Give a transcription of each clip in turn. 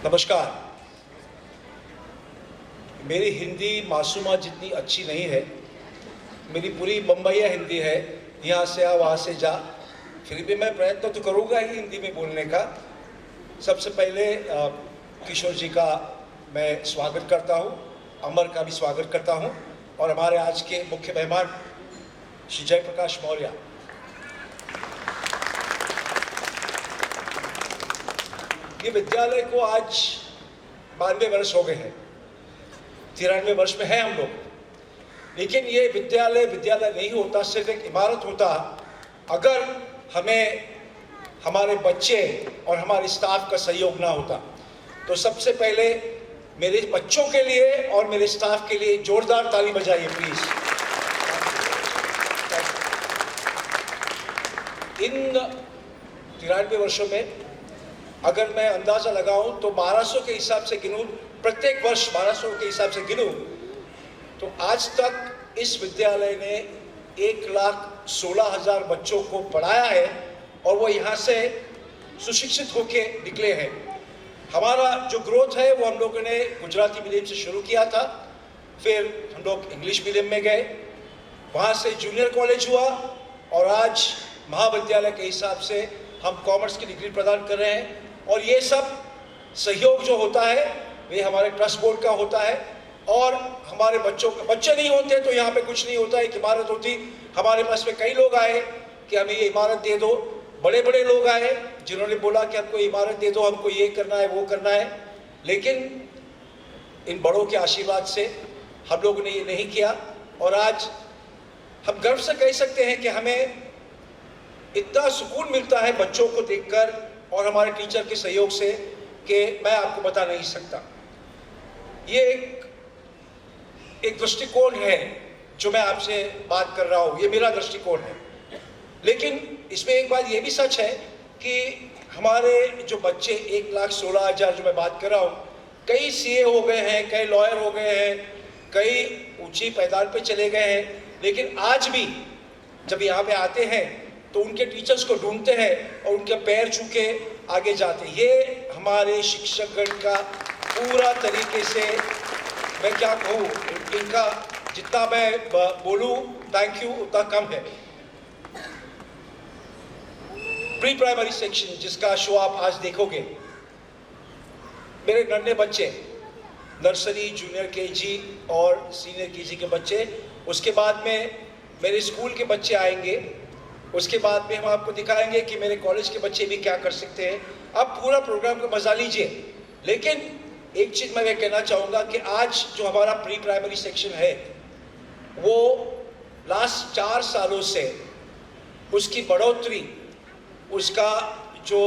नमस्कार। मेरी हिंदी मासूमा जितनी अच्छी नहीं है, मेरी पूरी बम्बईया हिंदी है, यहाँ से आ वहाँ से जा, फिर भी मैं प्रयत्न तो करूँगा ही हिंदी में बोलने का। सबसे पहले किशोर जी का मैं स्वागत करता हूँ, अमर का भी स्वागत करता हूँ और हमारे आज के मुख्य मेहमान श्री जयप्रकाश मौर्य। ये विद्यालय को आज 92 वर्ष हो गए हैं, 93 वर्ष में है हम लोग, लेकिन ये विद्यालय नहीं होता, सिर्फ एक इमारत होता अगर हमें हमारे बच्चे और हमारे स्टाफ का सहयोग ना होता। तो सबसे पहले मेरे बच्चों के लिए और मेरे स्टाफ के लिए जोरदार ताली बजाइए प्लीज। इन 93 वर्षों में अगर मैं अंदाजा लगाऊं तो 1200 के हिसाब से गिनूं, प्रत्येक वर्ष 1200 के हिसाब से गिनूं, तो आज तक इस विद्यालय ने 1,16,000 बच्चों को पढ़ाया है और वो यहाँ से सुशिक्षित होके निकले हैं। हमारा जो ग्रोथ है वो हम लोगों ने गुजराती मीडियम से शुरू किया था, फिर हम लोग इंग्लिश मीडियम में गए, वहाँ से जूनियर कॉलेज हुआ और आज महाविद्यालय के हिसाब से हम कॉमर्स की डिग्री प्रदान कर रहे हैं। और ये सब सहयोग जो होता है वे हमारे ट्रस्ट बोर्ड का होता है और हमारे बच्चे नहीं होते तो यहाँ पे कुछ नहीं होता। एक इमारत होती, हमारे पास में कई लोग आए कि हमें ये इमारत दे दो, बड़े बड़े लोग आए जिन्होंने बोला कि हमको इमारत दे दो, हमको ये करना है वो करना है, लेकिन इन बड़ों के आशीर्वाद से हम लोगों ने ये नहीं किया। और आज हम गर्व से कह सकते हैं कि हमें इतना सुकून मिलता है बच्चों को देखकर और हमारे टीचर के सहयोग से कि मैं आपको बता नहीं सकता। ये एक दृष्टिकोण है जो मैं आपसे बात कर रहा हूँ, ये मेरा दृष्टिकोण है। लेकिन इसमें एक बात ये भी सच है कि हमारे जो बच्चे 1,16,000 जो मैं बात कर रहा हूँ, कई सीए हो गए हैं, कई लॉयर हो गए हैं, कई ऊंची पैदान पे चले गए हैं, लेकिन आज भी जब यहाँ पे आते हैं तो उनके टीचर्स को ढूंढते हैं और उनके पैर छू के आगे जाते हैं। ये हमारे शिक्षकगण का पूरा तरीके से, मैं क्या कहूँ, इनका जितना मैं बोलूँ थैंक यू उतना कम है। प्री प्राइमरी सेक्शन जिसका शो आप आज देखोगे, मेरे नन्हे बच्चे नर्सरी, जूनियर केजी और सीनियर केजी के बच्चे, उसके बाद में मेरे स्कूल के बच्चे आएंगे, उसके बाद में हम आपको दिखाएंगे कि मेरे कॉलेज के बच्चे भी क्या कर सकते हैं। आप पूरा प्रोग्राम का मजा लीजिए। लेकिन एक चीज़ मैं कहना चाहूँगा कि आज जो हमारा प्री प्राइमरी सेक्शन है वो लास्ट 4 सालों से उसकी बढ़ोतरी, उसका जो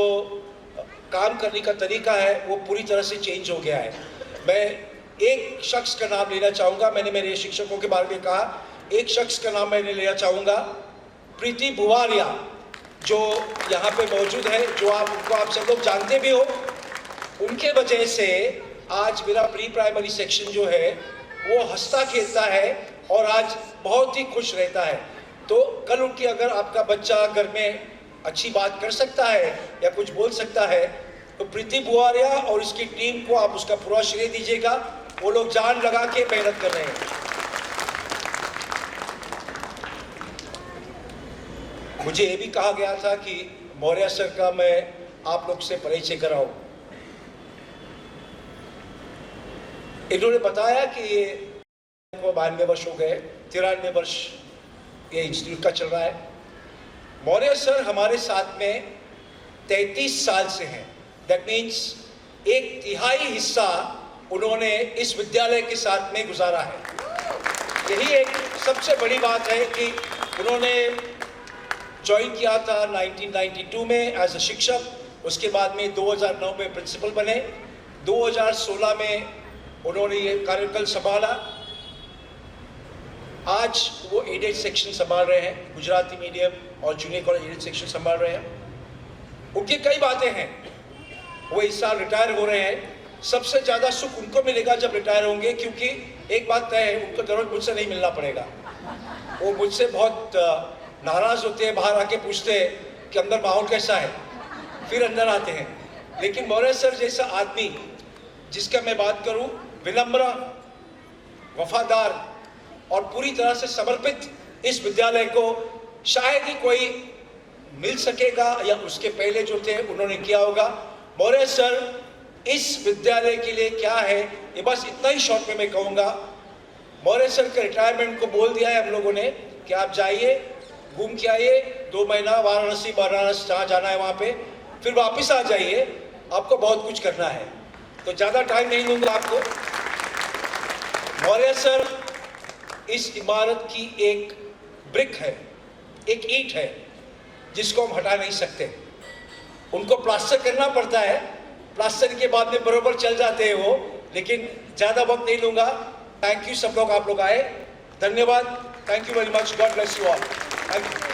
काम करने का तरीका है वो पूरी तरह से चेंज हो गया है। मैं एक शख्स का नाम लेना चाहूँगा, मैंने मेरे शिक्षकों के बारे में कहा, एक शख्स का नाम मैंने लेना चाहूँगा, प्रीति बुवारिया, जो यहाँ पे मौजूद है, जो आप सब लोग जानते भी हो। उनके वजह से आज मेरा प्री प्राइमरी सेक्शन जो है वो हंसता खेलता है और आज बहुत ही खुश रहता है। तो कल उनकी अगर आपका बच्चा घर में अच्छी बात कर सकता है या कुछ बोल सकता है तो प्रीति बुवारिया और उसकी टीम को आप उसका पूरा श्रेय दीजिएगा। वो लोग जान लगा के मेहनत कर रहे हैं। मुझे ये भी कहा गया था कि मौर्य सर का मैं आप लोग से परिचय कराऊं। इन्होंने बताया कि ये 92 वर्ष हो गए, 93 वर्ष ये इंस्टीट्यूट का चल रहा है। मौर्य सर हमारे साथ में 33 साल से हैं। दैट मीन्स 1/3 हिस्सा उन्होंने इस विद्यालय के साथ में गुजारा है। यही एक सबसे बड़ी बात है कि उन्होंने ज्वाइन किया था 1992 में एज अ शिक्षक, उसके बाद में 2009 में प्रिंसिपल बने, 2016 में उन्होंने ये कार्यकाल संभाला। आज वो एडेड सेक्शन संभाल रहे हैं, गुजराती मीडियम और जूनियर कॉलेज एडेड सेक्शन संभाल रहे हैं। उनकी कई बातें हैं, वो इस साल रिटायर हो रहे हैं। सबसे ज़्यादा सुख उनको मिलेगा जब रिटायर होंगे, क्योंकि एक बात तय है, उनको ज़रूरत मुझसे नहीं मिलना पड़ेगा। वो मुझसे बहुत नाराज होते हैं, बाहर आके पूछते हैं कि अंदर माहौल कैसा है, फिर अंदर आते हैं। लेकिन मौर्य सर जैसा आदमी जिसका मैं बात करूं, विनम्र, वफादार और पूरी तरह से समर्पित इस विद्यालय को शायद ही कोई मिल सकेगा, या उसके पहले जो थे उन्होंने किया होगा। मौर्य सर इस विद्यालय के लिए क्या है, ये बस इतना ही शॉर्ट में मैं कहूँगा। मौर्य सर के रिटायरमेंट को बोल दिया है हम लोगों ने कि आप जाइए, घूम के आइए, 2 महीना वाराणसी जहाँ जाना है वहाँ पे, फिर वापस आ जाइए, आपको बहुत कुछ करना है। तो ज़्यादा टाइम नहीं दूंगा आपको। मौर्य सर इस इमारत की एक ब्रिक है, एक ईंट है जिसको हम हटा नहीं सकते। उनको प्लास्टर करना पड़ता है, प्लास्टर के बाद में बरोबर चल जाते हैं वो, लेकिन ज़्यादा वक्त नहीं लूँगा। थैंक यू सब लोग, आप लोग आए, धन्यवाद, thank you very much, God bless you all, thank you.